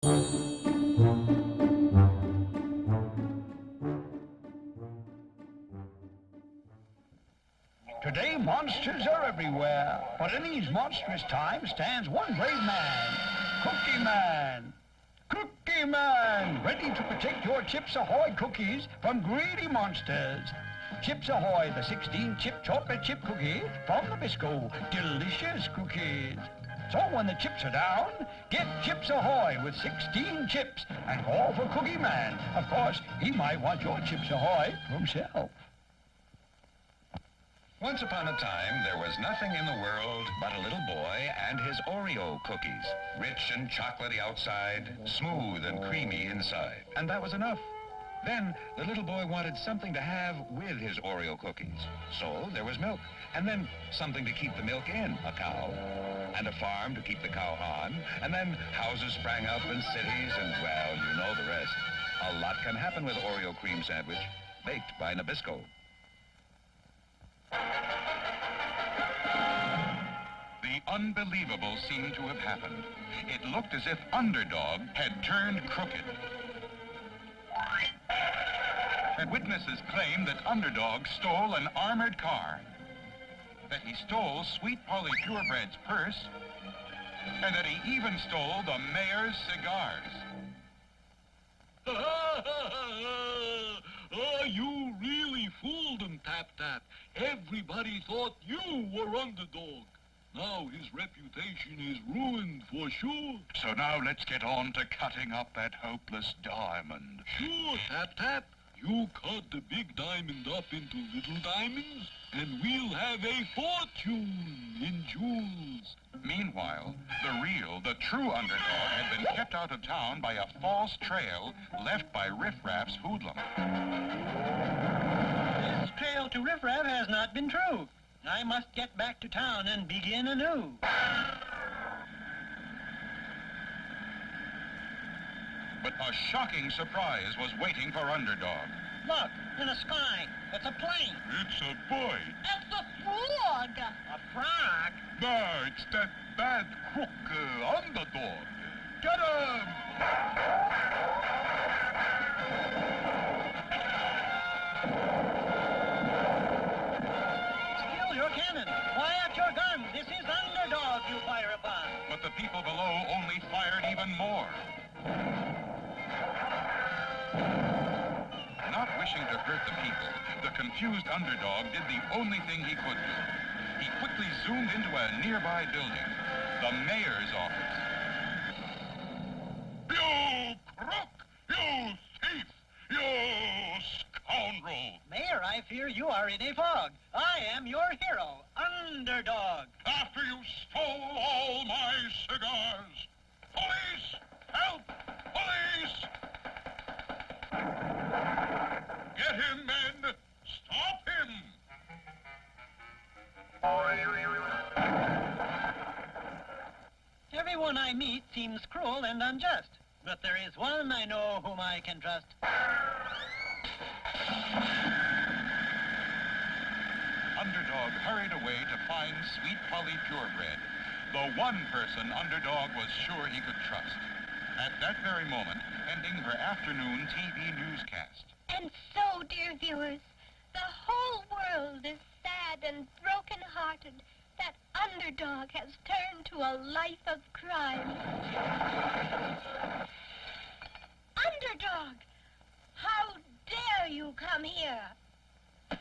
Today, monsters are everywhere, but in these monstrous times stands one brave man, Cookie Man. Cookie Man, ready to protect your Chips Ahoy cookies from greedy monsters. Chips Ahoy, the 16-chip chocolate chip cookie from Nabisco. Delicious cookies. So when the chips are down, get Chips Ahoy with 16 chips and call for Cookie Man. Of course, he might want your Chips Ahoy for himself. Once upon a time, there was nothing in the world but a little boy and his Oreo cookies. Rich and chocolatey outside, smooth and creamy inside. And that was enough. Then the little boy wanted something to have with his Oreo cookies. So there was milk. And then something to keep the milk in, a cow. And a farm to keep the cow on. And then houses sprang up in cities and, well, you know the rest. A lot can happen with Oreo cream sandwich, baked by Nabisco. The unbelievable seemed to have happened. It looked as if Underdog had turned crooked. Witnesses claim that Underdog stole an armored car, that he stole Sweet Polly Purebred's purse, and that he even stole the mayor's cigars. Oh, you really fooled him, Tap Tap. Everybody thought you were Underdog. Now his reputation is ruined for sure. So now let's get on to cutting up that hopeless diamond. Sure, Tap Tap. You cut the big diamond up into little diamonds, and we'll have a fortune in jewels. Meanwhile, the true Underdog had been kept out of town by a false trail left by Riff Raff's hoodlum. This trail to Riff Raff has not been true. I must get back to town and begin anew. But a shocking surprise was waiting for Underdog. Look, in the sky. It's a plane. It's a boy. It's a frog. A frog? No, it's that bad crook Underdog. Get him! Still your cannon. Quiet your gun. This is Underdog you fire upon. But the people below only fired even more. Not wishing to hurt the people, the confused Underdog did the only thing he could do. He quickly zoomed into a nearby building, the mayor's office. You crook! You thief! You scoundrel! Mayor, I fear you are in a fog. I am your hero, Underdog. After you stole all my cigars! Police! Help! Police! Get him, men! Stop him! Everyone I meet seems cruel and unjust, but there is one I know whom I can trust. Underdog hurried away to find Sweet Polly Purebred, the one person Underdog was sure he could trust. At that very moment, ending her afternoon TV newscast. And so, dear viewers, the whole world is sad and broken-hearted that Underdog has turned to a life of crime. Underdog, how dare you come here? Oh,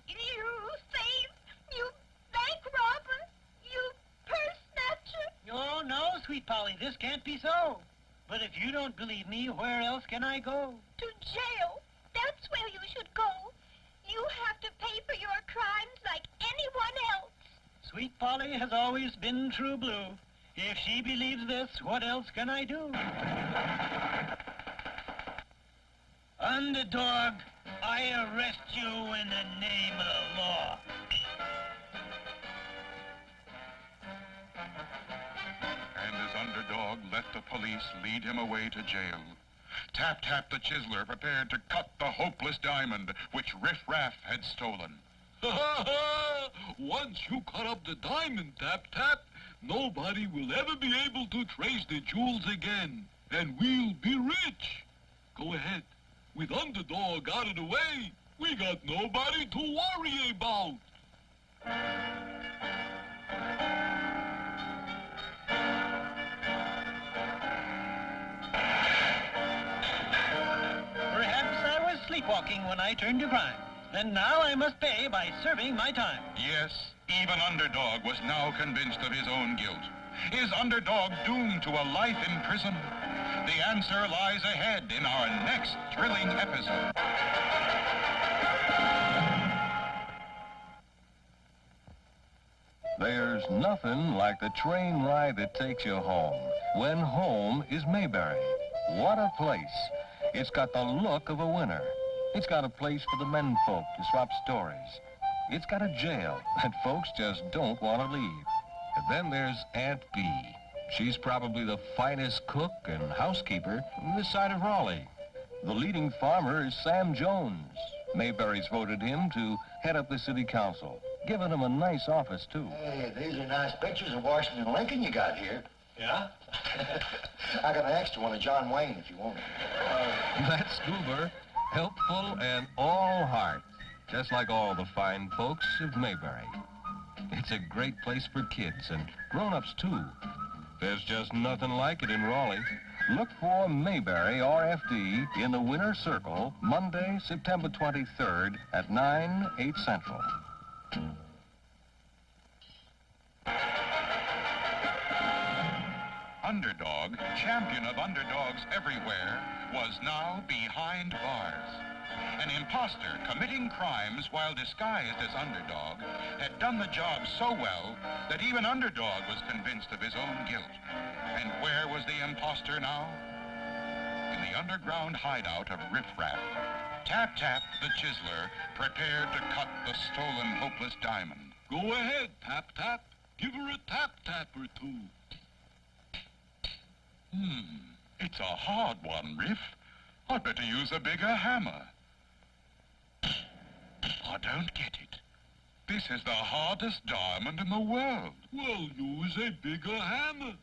you thief, you bank robber, you purse snatcher. Oh, no, Sweet Polly, this can't be so. But if you don't believe me, where else can I go? To jail. That's where you should go. You have to pay for your crimes like anyone else. Sweet Polly has always been true blue. If she believes this, what else can I do? Underdog, I arrest you in the name of the law. And as Underdog let the police lead him away to jail, Tap Tap the Chiseler prepared to cut the hopeless diamond which Riff Raff had stolen. Once you cut up the diamond, Tap Tap, nobody will ever be able to trace the jewels again, and we'll be rich. Go ahead. With Underdog out of the way, we got nobody to worry about. Perhaps I was sleepwalking when I turned to crime. And now I must pay by serving my time. Yes, even Underdog was now convinced of his own guilt. Is Underdog doomed to a life in prison? The answer lies ahead in our next thrilling episode. There's nothing like the train ride that takes you home, when home is Mayberry. What a place. It's got the look of a winner. It's got a place for the menfolk to swap stories. It's got a jail that folks just don't want to leave. And then there's Aunt Bee. She's probably the finest cook and housekeeper this side of Raleigh. The leading farmer is Sam Jones. Mayberry's voted him to head up the city council, giving him a nice office, too. Hey, these are nice pictures of Washington and Lincoln you got here. Yeah? I got an extra one of John Wayne if you want it. That's Goober, helpful and all heart, just like all the fine folks of Mayberry. It's a great place for kids and grown-ups, too. There's just nothing like it in Raleigh. Look for Mayberry RFD in the Winter Circle, Monday, September 23rd at 9, 8 Central. Underdog, champion of underdogs everywhere, was now behind bars. An imposter committing crimes while disguised as Underdog had done the job so well that even Underdog was convinced of his own guilt. And where was the imposter now? In the underground hideout of Riff Raff, Tap Tap the Chiseler prepared to cut the stolen hopeless diamond. Go ahead, Tap Tap. Give her a tap-tap or two. It's a hard one, Riff. I'd better use a bigger hammer. I don't get it. This is the hardest diamond in the world. Well, use a bigger hammer.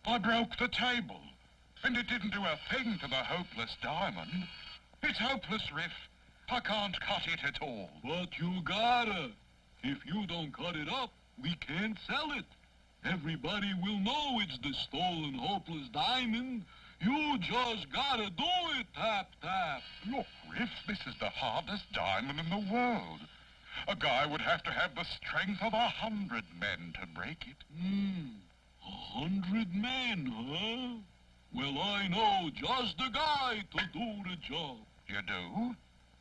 I broke the table, and it didn't do a thing to the hopeless diamond. It's hopeless, Riff. I can't cut it at all. But you gotta. If you don't cut it up, we can't sell it. Everybody will know it's the stolen hopeless diamond. You just gotta do it, Tap Tap. Look, Riff, this is the hardest diamond in the world. A guy would have to have the strength of 100 men to break it. 100 men, huh? Well, I know just the guy to do the job. You do?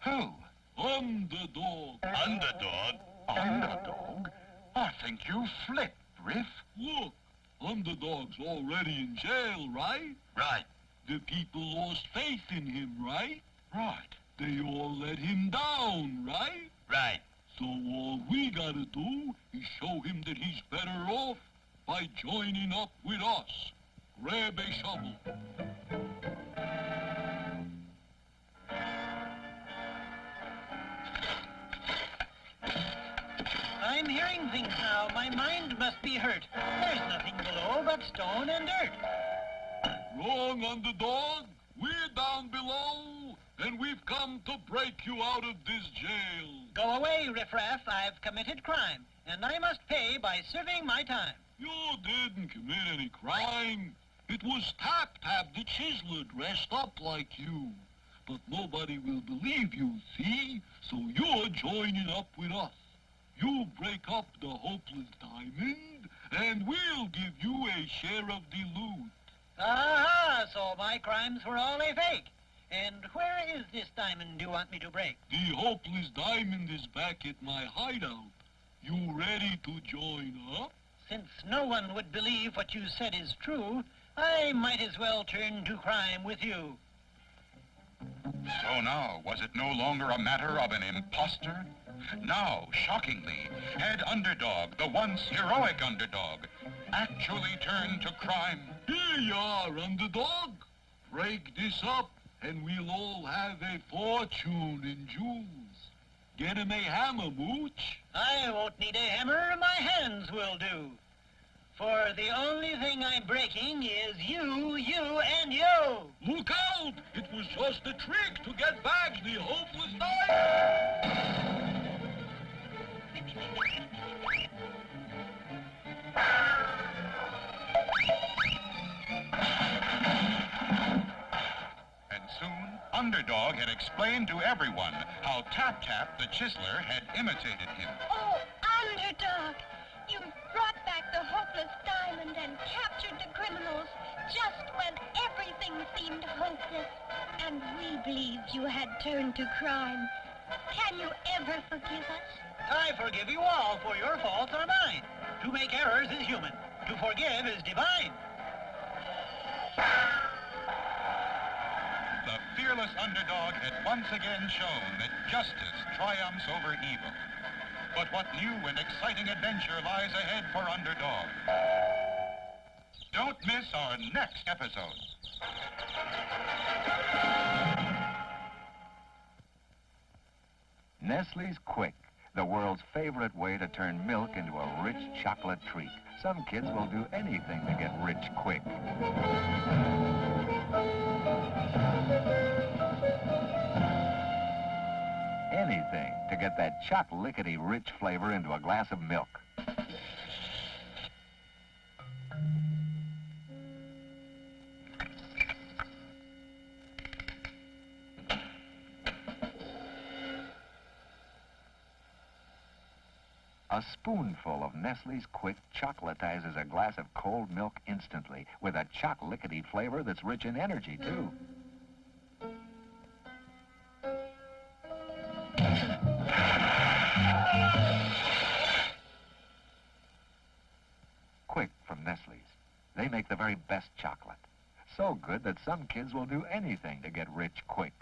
Who? Underdog. Underdog? Underdog? I think you flipped, Riff. Look, Underdog's already in jail, right? Right. The people lost faith in him, right? Right. They all let him down, right? Right. So all we gotta do is show him that he's better off by joining up with us. Grab a shovel. I'm hearing things now. My mind must be hurt. There's nothing below but stone and dirt. Wrong, Underdog. We're down below, and we've come to break you out of this jail. Go away, riffraff. I've committed crime, and I must pay by serving my time. You didn't commit any crime. It was Tap Tap the Chiseler dressed up like you. But nobody will believe you, see? So you're joining up with us. You break up the hopeless diamond, and we'll give you a share of the loot. Aha, so my crimes were all a fake. And where is this diamond you want me to break? The hopeless diamond is back at my hideout. You ready to join up? Since no one would believe what you said is true, I might as well turn to crime with you. So now, was it no longer a matter of an imposter? Now, shockingly, had Underdog, the once heroic Underdog, actually turned to crime? Here you are, Underdog. Break this up, and we'll all have a fortune in jewels. Get him a hammer, Mooch. I won't need a hammer, my hands will do. For the only thing I'm breaking is you, and you. Look out! It was just a trick to get back the hopeless diamond. And soon, Underdog had explained to everyone how Tap Tap the Chiseler had imitated him. Oh, Underdog! You brought back the hopeless diamond and captured the criminals just when everything seemed hopeless. And we believed you had turned to crime. Can you ever forgive us? I forgive you all, for your faults are mine. To make errors is human. To forgive is divine. The fearless Underdog had once again shown that justice triumphs over evil. But what new and exciting adventure lies ahead for Underdog? Don't miss our next episode. Nestle's Quick, the world's favorite way to turn milk into a rich chocolate treat. Some kids will do anything to get rich quick. Anything to get that chocolatey rich flavor into a glass of milk. A spoonful of Nestle's Quick chocolatizes a glass of cold milk instantly with a chocolatey flavor that's rich in energy, too. Quick from Nestle's. They make the very best chocolate. So good that some kids will do anything to get rich quick.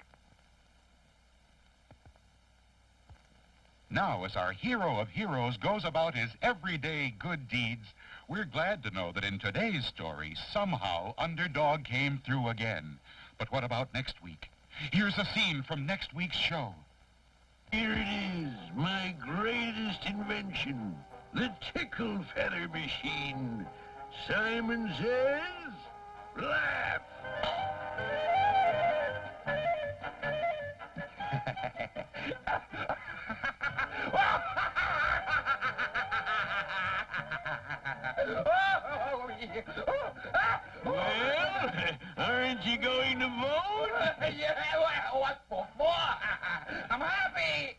Now, as our hero of heroes goes about his everyday good deeds, we're glad to know that in today's story, somehow, Underdog came through again. But what about next week? Here's a scene from next week's show. Here it is, my greatest invention, the tickle feather machine. Simon says, laugh. Well, aren't you going to vote? Yeah, what for? I'm happy!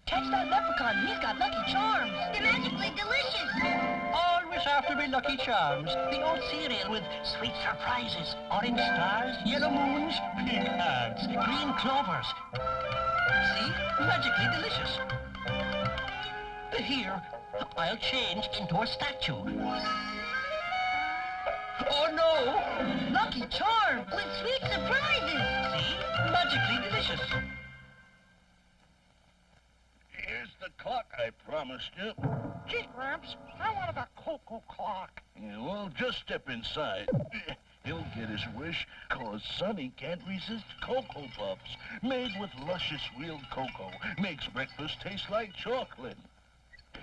Catch that leprechaun. He's got Lucky Charms. They're magically delicious. Always after me Lucky Charms. The old cereal with sweet surprises. Orange stars, yellow moons, pink hearts, green clovers. See? Magically delicious. Here, I'll change into a statue. Oh, no! Lucky Charms with sweet surprises. See? Magically delicious. Here's the clock I promised you. Gee, Gramps, I wanted a cocoa clock. Yeah, well, just step inside. He'll get his wish, 'cause Sonny can't resist Cocoa Puffs. Made with luscious real cocoa. Makes breakfast taste like chocolate.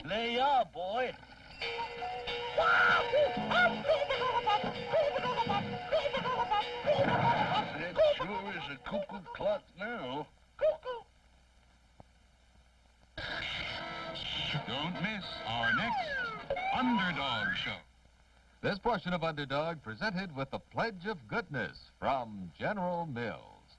There you are, boy. That sure is a cuckoo clock now. Don't miss our next Underdog show. This portion of Underdog presented with the Pledge of Goodness from General Mills.